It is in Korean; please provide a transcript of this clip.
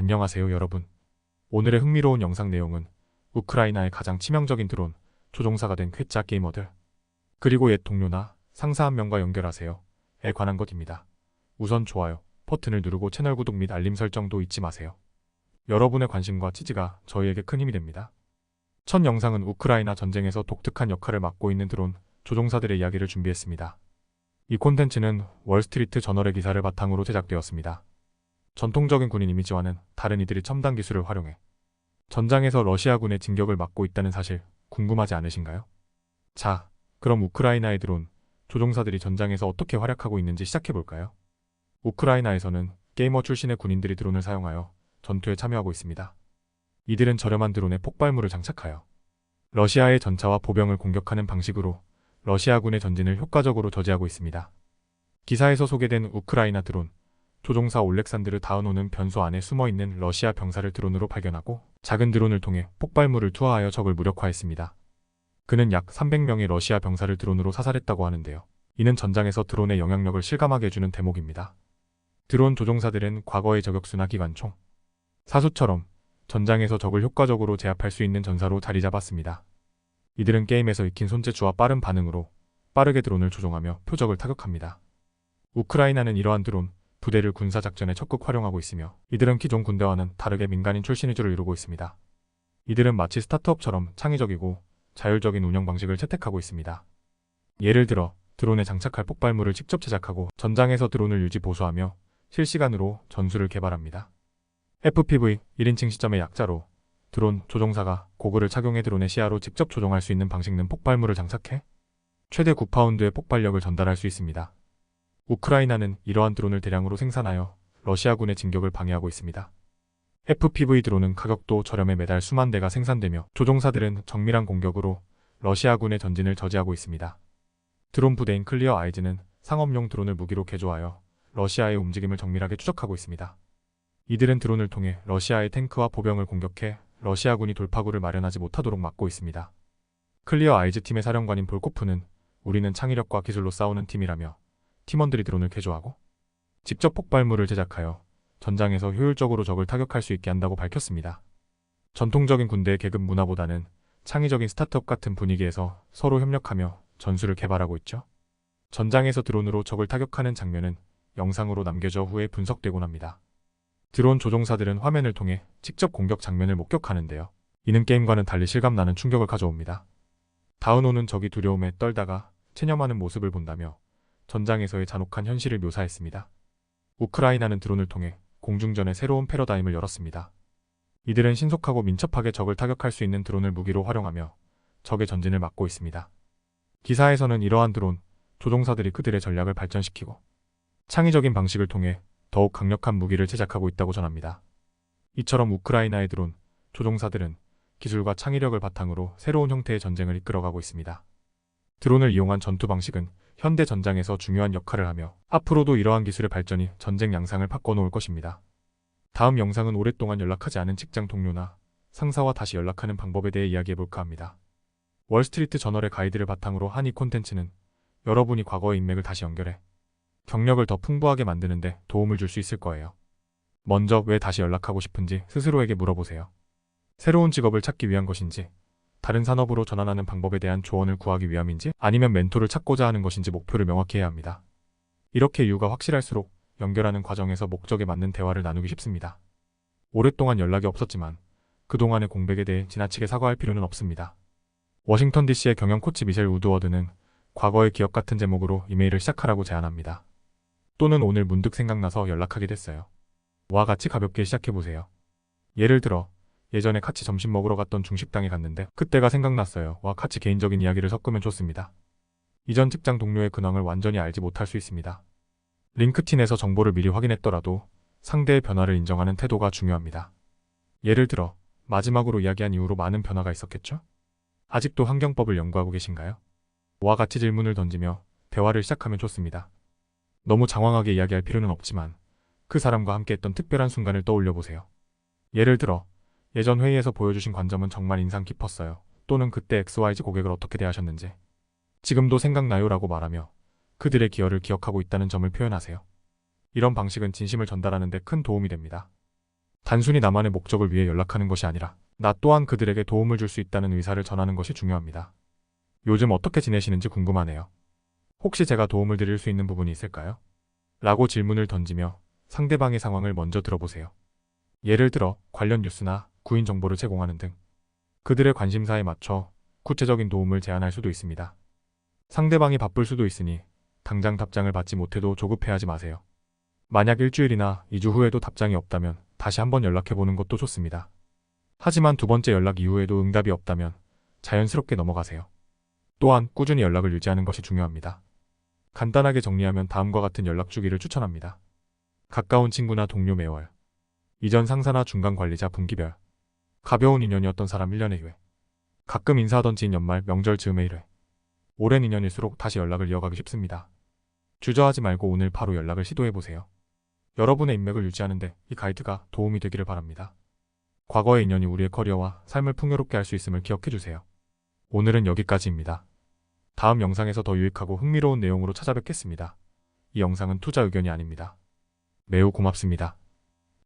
안녕하세요 여러분. 오늘의 흥미로운 영상 내용은 우크라이나의 가장 치명적인 드론 조종사가 된 쾌짜 게이머들 그리고 옛 동료나 상사 한 명과 연결하세요에 관한 것입니다. 우선 좋아요 버튼을 누르고 채널 구독 및 알림 설정도 잊지 마세요. 여러분의 관심과 지지가 저희에게 큰 힘이 됩니다. 첫 영상은 우크라이나 전쟁에서 독특한 역할을 맡고 있는 드론 조종사들의 이야기를 준비했습니다. 이 콘텐츠는 월스트리트 저널의 기사를 바탕으로 제작되었습니다. 전통적인 군인 이미지와는 다른 이들이 첨단 기술을 활용해 전장에서 러시아군의 진격을 막고 있다는 사실 궁금하지 않으신가요? 자, 그럼 우크라이나의 드론 조종사들이 전장에서 어떻게 활약하고 있는지 시작해볼까요? 우크라이나에서는 게이머 출신의 군인들이 드론을 사용하여 전투에 참여하고 있습니다. 이들은 저렴한 드론에 폭발물을 장착하여 러시아의 전차와 보병을 공격하는 방식으로 러시아군의 전진을 효과적으로 저지하고 있습니다. 기사에서 소개된 우크라이나 드론 조종사 올렉산드르 다우노는 변소 안에 숨어있는 러시아 병사를 드론으로 발견하고 작은 드론을 통해 폭발물을 투하하여 적을 무력화했습니다. 그는 약 300명의 러시아 병사를 드론으로 사살했다고 하는데요. 이는 전장에서 드론의 영향력을 실감하게 해주는 대목입니다. 드론 조종사들은 과거의 저격수나 기관총, 사수처럼 전장에서 적을 효과적으로 제압할 수 있는 전사로 자리 잡았습니다. 이들은 게임에서 익힌 손재주와 빠른 반응으로 빠르게 드론을 조종하며 표적을 타격합니다. 우크라이나는 이러한 드론 부대를 군사작전에 적극 활용하고 있으며 이들은 기존 군대와는 다르게 민간인 출신 위주를 이루고 있습니다. 이들은 마치 스타트업처럼 창의적이고 자율적인 운영 방식을 채택하고 있습니다. 예를 들어 드론에 장착할 폭발물을 직접 제작하고 전장에서 드론을 유지 보수하며 실시간으로 전술을 개발합니다. FPV 1인칭 시점의 약자로 드론 조종사가 고글을 착용해 드론의 시야로 직접 조종할 수 있는 방식은 폭발물을 장착해 최대 9파운드의 폭발력을 전달할 수 있습니다. 우크라이나는 이러한 드론을 대량으로 생산하여 러시아군의 진격을 방해하고 있습니다. FPV 드론은 가격도 저렴해 매달 수만 대가 생산되며 조종사들은 정밀한 공격으로 러시아군의 전진을 저지하고 있습니다. 드론 부대인 클리어 아이즈는 상업용 드론을 무기로 개조하여 러시아의 움직임을 정밀하게 추적하고 있습니다. 이들은 드론을 통해 러시아의 탱크와 보병을 공격해 러시아군이 돌파구를 마련하지 못하도록 막고 있습니다. 클리어 아이즈 팀의 사령관인 볼코프는 우리는 창의력과 기술로 싸우는 팀이라며 팀원들이 드론을 개조하고 직접 폭발물을 제작하여 전장에서 효율적으로 적을 타격할 수 있게 한다고 밝혔습니다. 전통적인 군대의 계급 문화보다는 창의적인 스타트업 같은 분위기에서 서로 협력하며 전술을 개발하고 있죠. 전장에서 드론으로 적을 타격하는 장면은 영상으로 남겨져 후에 분석되곤 합니다. 드론 조종사들은 화면을 통해 직접 공격 장면을 목격하는데요. 이는 게임과는 달리 실감나는 충격을 가져옵니다. 다우노는 적이 두려움에 떨다가 체념하는 모습을 본다며 전장에서의 잔혹한 현실을 묘사했습니다. 우크라이나는 드론을 통해 공중전의 새로운 패러다임을 열었습니다. 이들은 신속하고 민첩하게 적을 타격할 수 있는 드론을 무기로 활용하며 적의 전진을 막고 있습니다. 기사에서는 이러한 드론 조종사들이 그들의 전략을 발전시키고 창의적인 방식을 통해 더욱 강력한 무기를 제작하고 있다고 전합니다. 이처럼 우크라이나의 드론 조종사들은 기술과 창의력을 바탕으로 새로운 형태의 전쟁을 이끌어가고 있습니다. 드론을 이용한 전투 방식은 현대 전장에서 중요한 역할을 하며 앞으로도 이러한 기술의 발전이 전쟁 양상을 바꿔놓을 것입니다. 다음 영상은 오랫동안 연락하지 않은 직장 동료나 상사와 다시 연락하는 방법에 대해 이야기해볼까 합니다. 월스트리트 저널의 가이드를 바탕으로 한 이 콘텐츠는 여러분이 과거의 인맥을 다시 연결해 경력을 더 풍부하게 만드는데 도움을 줄 수 있을 거예요. 먼저 왜 다시 연락하고 싶은지 스스로에게 물어보세요. 새로운 직업을 찾기 위한 것인지, 다른 산업으로 전환하는 방법에 대한 조언을 구하기 위함인지, 아니면 멘토를 찾고자 하는 것인지 목표를 명확히 해야 합니다. 이렇게 이유가 확실할수록 연결하는 과정에서 목적에 맞는 대화를 나누기 쉽습니다. 오랫동안 연락이 없었지만 그동안의 공백에 대해 지나치게 사과할 필요는 없습니다. 워싱턴 DC의 경영 코치 미셸 우드워드는 과거의 기억 같은 제목으로 이메일을 시작하라고 제안합니다. 또는 오늘 문득 생각나서 연락하게 됐어요. 와 같이 가볍게 시작해보세요. 예를 들어 예전에 같이 점심 먹으러 갔던 중식당에 갔는데 그때가 생각났어요. 와 같이 개인적인 이야기를 섞으면 좋습니다. 이전 직장 동료의 근황을 완전히 알지 못할 수 있습니다. 링크틴에서 정보를 미리 확인했더라도 상대의 변화를 인정하는 태도가 중요합니다. 예를 들어 마지막으로 이야기한 이후로 많은 변화가 있었겠죠? 아직도 환경법을 연구하고 계신가요? 와 같이 질문을 던지며 대화를 시작하면 좋습니다. 너무 장황하게 이야기할 필요는 없지만 그 사람과 함께했던 특별한 순간을 떠올려 보세요. 예를 들어 예전 회의에서 보여주신 관점은 정말 인상 깊었어요. 또는 그때 XYZ 고객을 어떻게 대하셨는지 지금도 생각나요 라고 말하며 그들의 기여를 기억하고 있다는 점을 표현하세요. 이런 방식은 진심을 전달하는 데 큰 도움이 됩니다. 단순히 나만의 목적을 위해 연락하는 것이 아니라 나 또한 그들에게 도움을 줄 수 있다는 의사를 전하는 것이 중요합니다. 요즘 어떻게 지내시는지 궁금하네요. 혹시 제가 도움을 드릴 수 있는 부분이 있을까요? 라고 질문을 던지며 상대방의 상황을 먼저 들어보세요. 예를 들어 관련 뉴스나 구인 정보를 제공하는 등 그들의 관심사에 맞춰 구체적인 도움을 제안할 수도 있습니다. 상대방이 바쁠 수도 있으니 당장 답장을 받지 못해도 조급해하지 마세요. 만약 일주일이나 2주 후에도 답장이 없다면 다시 한번 연락해보는 것도 좋습니다. 하지만 두 번째 연락 이후에도 응답이 없다면 자연스럽게 넘어가세요. 또한 꾸준히 연락을 유지하는 것이 중요합니다. 간단하게 정리하면 다음과 같은 연락 주기를 추천합니다. 가까운 친구나 동료 매월, 이전 상사나 중간 관리자 분기별, 가벼운 인연이었던 사람 1년에 1회, 가끔 인사하던 지인 연말 명절 즈음에 1회, 오랜 인연일수록 다시 연락을 이어가기 쉽습니다. 주저하지 말고 오늘 바로 연락을 시도해보세요. 여러분의 인맥을 유지하는데 이 가이드가 도움이 되기를 바랍니다. 과거의 인연이 우리의 커리어와 삶을 풍요롭게 할 수 있음을 기억해주세요. 오늘은 여기까지입니다. 다음 영상에서 더 유익하고 흥미로운 내용으로 찾아뵙겠습니다. 이 영상은 투자 의견이 아닙니다. 매우 고맙습니다.